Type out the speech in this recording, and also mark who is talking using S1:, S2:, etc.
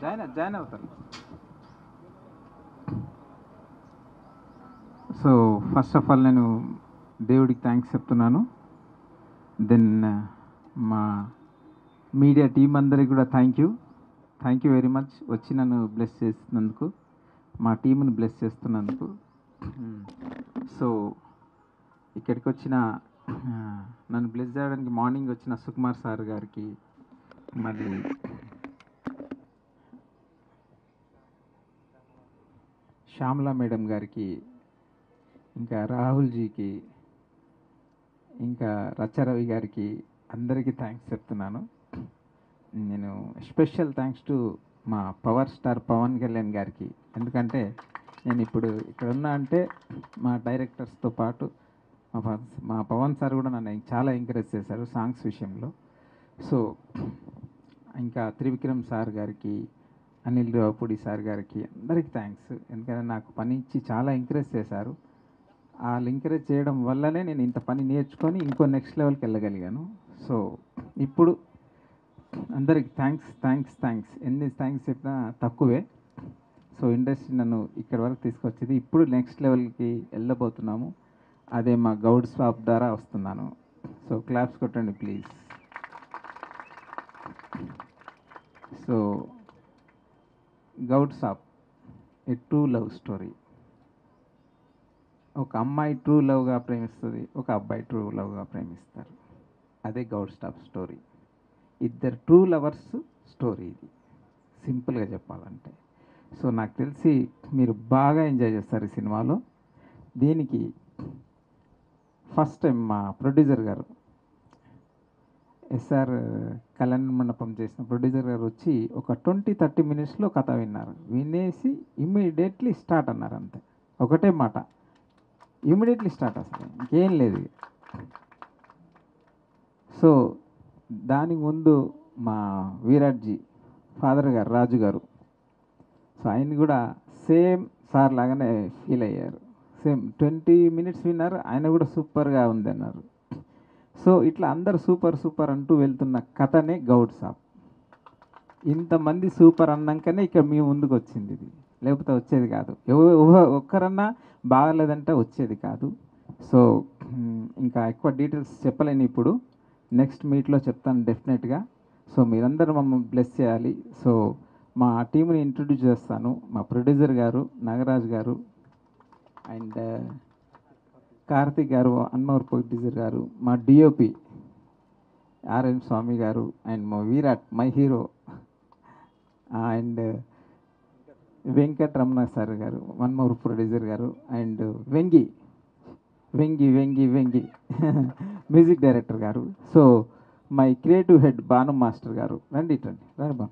S1: Join అవుతాను. So first of all నేను దేవుడికి థ్యాంక్స్ చెప్తున్నాను. దెన్ మా మీడియా టీం అందరికి కూడా థ్యాంక్ యూ వెరీ మచ్. వచ్చి నన్ను బ్లెస్ చేస్తున్నందుకు, మా టీంని బ్లెస్ చేస్తున్నందుకు. సో ఇక్కడికి వచ్చిన నన్ను బ్లెస్ చేయడానికి మార్నింగ్ వచ్చిన సుకుమార్ సార్ గారికి, మళ్ళీ శ్యామలా మేడం గారికి, ఇంకా రాహుల్జీకి, ఇంకా రచారవి గారికి అందరికీ థ్యాంక్స్ చెప్తున్నాను. నేను స్పెషల్ థ్యాంక్స్ టు మా పవర్ స్టార్ పవన్ కళ్యాణ్ గారికి. ఎందుకంటే నేను ఇప్పుడు ఇక్కడ ఉన్నా అంటే మా డైరెక్టర్స్తో పాటు మా పవన్ సార్ కూడా నన్ను చాలా ఎంకరేజ్ చేశారు సాంగ్స్ విషయంలో. సో ఇంకా త్రివిక్రమ్ సార్ గారికి, అనిల్ రావుపూడి సార్ గారికి అందరికీ థ్యాంక్స్. ఎందుకంటే నాకు పని ఇచ్చి చాలా ఎంకరేజ్ చేశారు. వాళ్ళు ఎంకరేజ్ చేయడం వల్లనే నేను ఇంత పని నేర్చుకొని ఇంకో నెక్స్ట్ లెవెల్కి వెళ్ళగలిగాను. సో ఇప్పుడు అందరికి థ్యాంక్స్ ఎన్ని థ్యాంక్స్ చెప్పినా తక్కువే. సో ఇండస్ట్రీ నన్ను ఇక్కడి వరకు తీసుకొచ్చేది, ఇప్పుడు నెక్స్ట్ లెవెల్కి వెళ్ళబోతున్నాము. అదే మా గౌడ్ స్వాప్ ద్వారా వస్తున్నాను. సో క్లాప్స్ కొట్టండి ప్లీజ్. సో గౌడ్ సాప్ ఏ ట్రూ లవ్ స్టోరీ. ఒక అమ్మాయి ట్రూ లవ్గా ప్రేమిస్తుంది, ఒక అబ్బాయి ట్రూ లవ్గా ప్రేమిస్తారు. అదే గౌడ్ స్టాప్ స్టోరీ. ఇద్దరు ట్రూ లవర్స్ స్టోరీ ఇది, సింపుల్గా చెప్పాలంటే. సో నాకు తెలిసి మీరు బాగా ఎంజాయ్ చేస్తారు ఈ సినిమాలో. దీనికి ఫస్ట్ టైం మా ప్రొడ్యూసర్ గారు, ఎస్ఆర్ కళ్యాణ మండపం చేసిన ప్రొడ్యూసర్ గారు వచ్చి ఒక 20-30 మినిట్స్లో కథ విన్నారు. వినేసి ఇమ్మీడియట్లీ స్టార్ట్ అన్నారు. అంతే, ఒకటే మాట, ఇమ్మీడియట్లీ స్టార్ట్. అసలు ఇంకేం లేదు. సో దానికి ముందు మా వీరాట్జీ ఫాదర్ గారు, రాజు గారు, సో ఆయన కూడా సేమ్ సార్ లాగానే ఫీల్ అయ్యారు. సేమ్ 20 మినిట్స్ విన్నారు, ఆయన కూడా సూపర్గా ఉంది అన్నారు. సో ఇట్లా అందరు సూపర్ అంటూ వెళ్తున్న కథనే గౌడ్ సాబ్. ఇంతమంది సూపర్ అన్నాకనే ఇక్కడ మీ ముందుకు వచ్చింది ఇది, లేకపోతే వచ్చేది కాదు. ఒక్కరన్నా బాగలేదంటే వచ్చేది కాదు. సో ఇంకా ఎక్కువ డీటెయిల్స్ చెప్పలేను ఇప్పుడు, నెక్స్ట్ మీట్లో చెప్తాను డెఫినెట్గా. సో మీరందరూ మమ్మల్ని బ్లెస్ చేయాలి. సో మా టీంని ఇంట్రొడ్యూస్ చేస్తాను. మా ప్రొడ్యూసర్ గారు నాగరాజ్ గారు, అండ్ కార్తిక్ గారు, అన్నవర్ ప్రొడ్యూసర్ గారు, మా DOP RN Swamy garu, and మా Virat my hero, and Venkataramana sir garu, one more producer garu, and Vengi music director garu. So my creative head Bhanu master garu. రండి బాను.